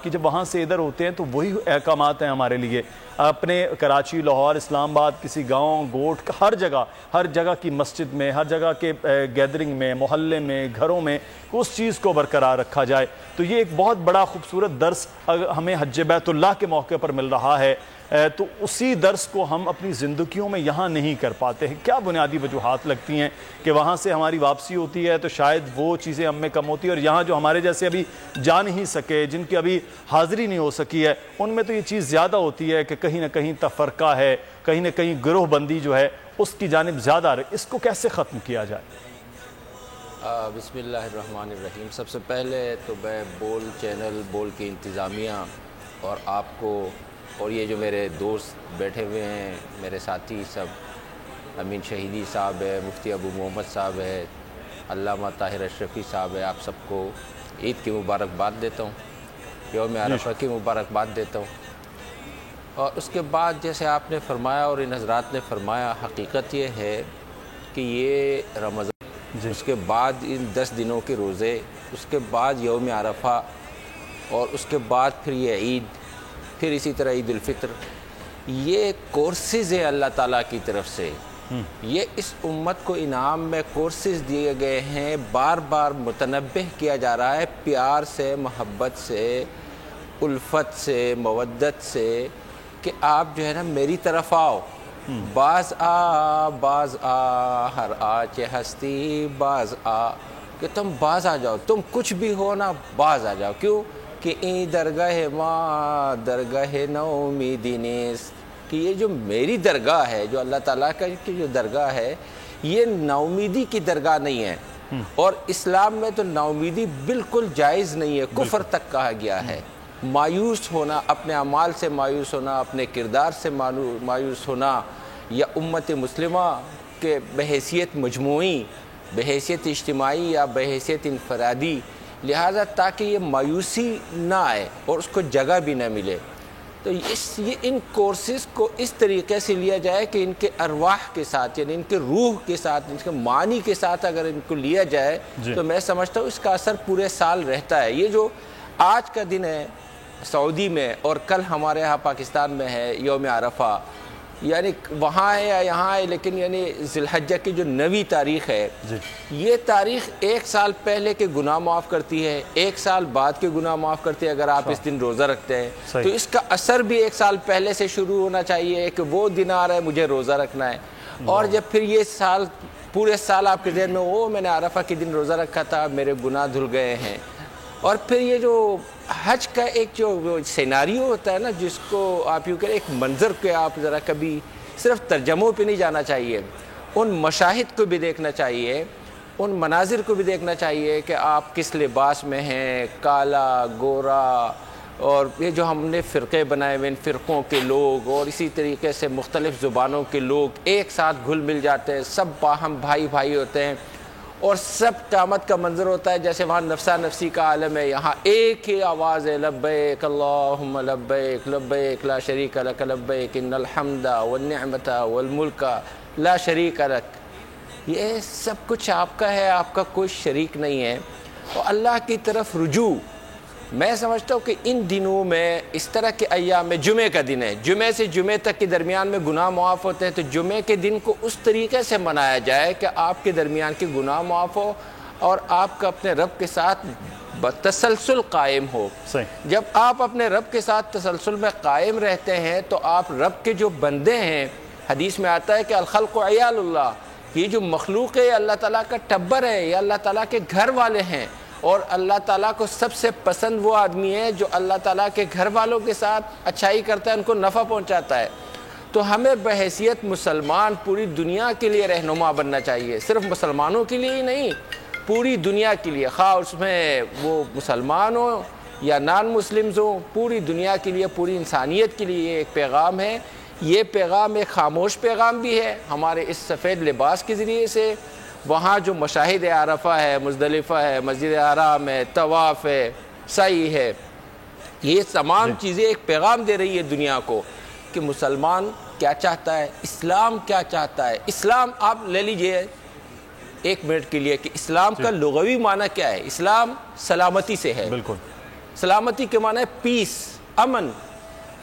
کہ جب وہاں سے ادھر ہوتے ہیں تو وہی احکامات ہیں ہمارے لیے. اپنے کراچی، لاہور، اسلام آباد، کسی گاؤں گوٹھ، ہر جگہ کی مسجد میں، ہر جگہ کے گیدرنگ میں، محلے میں، گھروں میں اس چیز کو برقرار رکھا جائے. تو یہ ایک بہت بڑا خوبصورت درس ہمیں حج بیت اللہ کے موقع پر مل رہا ہے. تو اسی درس کو ہم اپنی زندگیوں میں یہاں نہیں کر پاتے ہیں. کیا بنیادی وجوہات لگتی ہیں کہ وہاں سے ہماری واپسی ہوتی ہے تو شاید وہ چیزیں ہم میں کم ہوتی ہیں، اور یہاں جو ہمارے جیسے ابھی جا نہیں سکے، جن کی ابھی حاضری نہیں ہو سکی ہے، ان میں تو یہ چیز زیادہ ہوتی ہے کہ کہیں نہ کہیں تفرقہ ہے، کہیں نہ کہیں گروہ بندی جو ہے اس کی جانب زیادہ رہے. اس کو کیسے ختم کیا جائے؟ بسم اللہ الرحمن الرحیم. سب سے پہلے تو میں چینل بول کی انتظامیہ اور آپ کو، اور یہ جو میرے دوست بیٹھے ہوئے ہیں، میرے ساتھی سب، امین شہیدی صاحب ہے، مفتی ابو محمد صاحب ہے، علامہ طاہر اشرفی صاحب ہے، آپ سب کو عید کی مبارکباد دیتا ہوں، یوم عرفہ کی مبارکباد دیتا ہوں. اور اس کے بعد جیسے آپ نے فرمایا اور ان حضرات نے فرمایا، حقیقت یہ ہے کہ یہ رمضان، اس کے بعد ان 10 دنوں کے روزے، اس کے بعد یوم عرفہ، اور اس کے بعد پھر یہ عید، پھر اسی طرح عید الفطر، یہ کورسز ہیں اللہ تعالیٰ کی طرف سے. یہ اس امت کو انعام میں کورسز دیے گئے ہیں. بار بار متنبہ کیا جا رہا ہے پیار سے، محبت سے، الفت سے، مودت سے، کہ آپ جو ہے نا میری طرف آؤ. باز آ ہر آچ ہستی باز آ، کہ تم باز آ جاؤ، تم کچھ بھی ہو نا باز آ جاؤ. کیوں کہ این درگاہ ماں درگاہ نو امیدی نیست، کہ یہ جو میری درگاہ ہے، جو اللہ تعالیٰ کا کی جو درگاہ ہے، یہ ناامیدی کی درگاہ نہیں ہے. اور اسلام میں تو ناامیدی بالکل جائز نہیں ہے، کفر تک کہا گیا ہے. مایوس ہونا، اپنے اعمال سے مایوس ہونا، اپنے کردار سے مایوس ہونا، یا امت مسلمہ کے بحیثیت مجموعی، بحیثیت اجتماعی یا بحیثیت انفرادی، لہذا تاکہ یہ مایوسی نہ آئے اور اس کو جگہ بھی نہ ملے، تو یہ ان کورسز کو اس طریقے سے لیا جائے کہ ان کے ارواح کے ساتھ، یعنی ان کے روح کے ساتھ، ان کے معنی کے ساتھ اگر ان کو لیا جائے تو میں سمجھتا ہوں اس کا اثر پورے سال رہتا ہے. یہ جو آج کا دن ہے سعودی میں اور کل ہمارے ہاں پاکستان میں ہے یوم عرفہ، یعنی وہاں ہے یا یہاں ہے، لیکن یعنی ذی الحجہ کی جو 9ویں تاریخ ہے، یہ تاریخ 1 سال پہلے کے گناہ معاف کرتی ہے، 1 سال بعد کے گناہ معاف کرتی ہے اگر آپ اس دن روزہ رکھتے ہیں. تو اس کا اثر بھی 1 سال پہلے سے شروع ہونا چاہیے کہ وہ دن آ رہا ہے مجھے روزہ رکھنا ہے. اور جب پھر یہ سال، پورے سال آپ کے ذہن میں میں نے عرفہ کے دن روزہ رکھا تھا، میرے گناہ دھل گئے ہیں. اور پھر یہ جو حج کا ایک جو سیناریو ہوتا ہے نا، جس کو آپ یوں کہیں ایک منظر کے آپ ذرا کبھی صرف ترجموں پہ نہیں جانا چاہیے، ان مشاہد کو بھی دیکھنا چاہیے، ان مناظر کو بھی دیکھنا چاہیے کہ آپ کس لباس میں ہیں، کالا، گورا، اور یہ جو ہم نے فرقے بنائے ہوئے، ان فرقوں کے لوگ اور اسی طریقے سے مختلف زبانوں کے لوگ ایک ساتھ گھل مل جاتے ہیں، سب باہم بھائی بھائی ہوتے ہیں، اور سب قیامت کا منظر ہوتا ہے جیسے وہاں نفسا نفسی کا عالم ہے. یہاں ایک ہی آواز ہے، لبیک اللہم لبیک لبیک لا شریک لک لبیک ان الحمد والنعمت والملک لا شریک لک. یہ سب کچھ آپ کا ہے، آپ کا کوئی شریک نہیں ہے. اور اللہ کی طرف رجوع، میں سمجھتا ہوں کہ ان دنوں میں اس طرح کے ایام میں، جمعے کا دن ہے، جمعے سے جمعے تک کے درمیان میں گناہ معاف ہوتے ہیں، تو جمعے کے دن کو اس طریقے سے منایا جائے کہ آپ کے درمیان کے گناہ معاف ہو اور آپ کا اپنے رب کے ساتھ تسلسل قائم ہو. جب آپ اپنے رب کے ساتھ تسلسل میں قائم رہتے ہیں تو آپ رب کے جو بندے ہیں، حدیث میں آتا ہے کہ الخلق عیال اللہ، یہ جو مخلوق ہے اللہ تعالیٰ کا ٹبر ہے، یہ اللہ تعالیٰ کے گھر والے ہیں. اور اللہ تعالیٰ کو سب سے پسند وہ آدمی ہے جو اللہ تعالیٰ کے گھر والوں کے ساتھ اچھائی کرتا ہے، ان کو نفع پہنچاتا ہے. تو ہمیں بحیثیت مسلمان پوری دنیا کے لیے رہنما بننا چاہیے، صرف مسلمانوں کے لیے ہی نہیں، پوری دنیا کے لیے، خواہ اس میں وہ مسلمان ہوں یا نان مسلمز ہوں، پوری دنیا کے لیے، پوری انسانیت کے لیے یہ ایک پیغام ہے. یہ پیغام ایک خاموش پیغام بھی ہے ہمارے اس سفید لباس کے ذریعے سے. وہاں جو مشاہد عرفہ ہے، مزدلفہ ہے، مسجد حرام ہے، طواف ہے، سعی ہے، یہ تمام چیزیں ایک پیغام دے رہی ہے دنیا کو کہ مسلمان کیا چاہتا ہے، اسلام کیا چاہتا ہے. اسلام آپ لے لیجئے 1 منٹ کے لیے کہ اسلام کا لغوی معنی کیا ہے. اسلام سلامتی سے ہے. بالکل. سلامتی کے معنی ہے پیس، امن،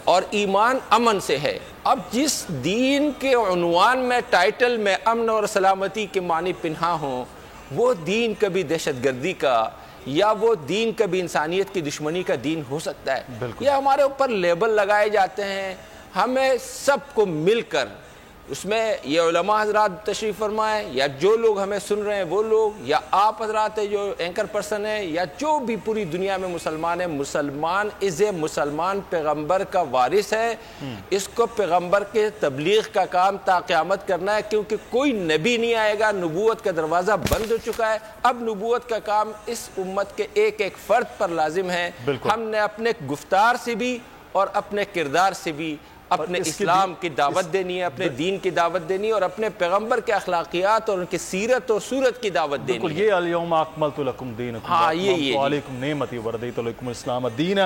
اور ایمان امن سے ہے۔ اب جس دین کے عنوان میں، ٹائٹل میں امن اور سلامتی کے معنی پنہاں ہوں، وہ دین کبھی دہشت گردی کا یا وہ دین کبھی انسانیت کی دشمنی کا دین ہو سکتا ہے؟ یہ ہمارے اوپر لیبل لگائے جاتے ہیں، ہمیں سب کو مل کر اس میں یہ علماء حضرات تشریف فرمائیں، یا جو لوگ ہمیں سن رہے ہیں وہ لوگ، یا آپ حضرات ہیں جو اینکر پرسن ہیں، یا جو بھی پوری دنیا میں مسلمان ہیں، مسلمان پیغمبر کا وارث ہے، اس کو پیغمبر کے تبلیغ کا کام تا قیامت کرنا ہے، کیونکہ کوئی نبی نہیں آئے گا، نبوت کا دروازہ بند ہو چکا ہے۔ اب نبوت کا کام اس امت کے ایک ایک فرد پر لازم ہے۔ ہم نے اپنے گفتار سے بھی اور اپنے کردار سے بھی اپنے اسلام کی دعوت دینی ہے، اپنے دین کی دعوت دینی ہے، اور اپنے پیغمبر کے اخلاقیات اور ان کی سیرت اور صورت کی دعوت دینی ہے۔ بالکل، یہ الیوم اکملت لکم دینکم واتممت علیکم نعمتی ورضیت لکم الاسلام دین۔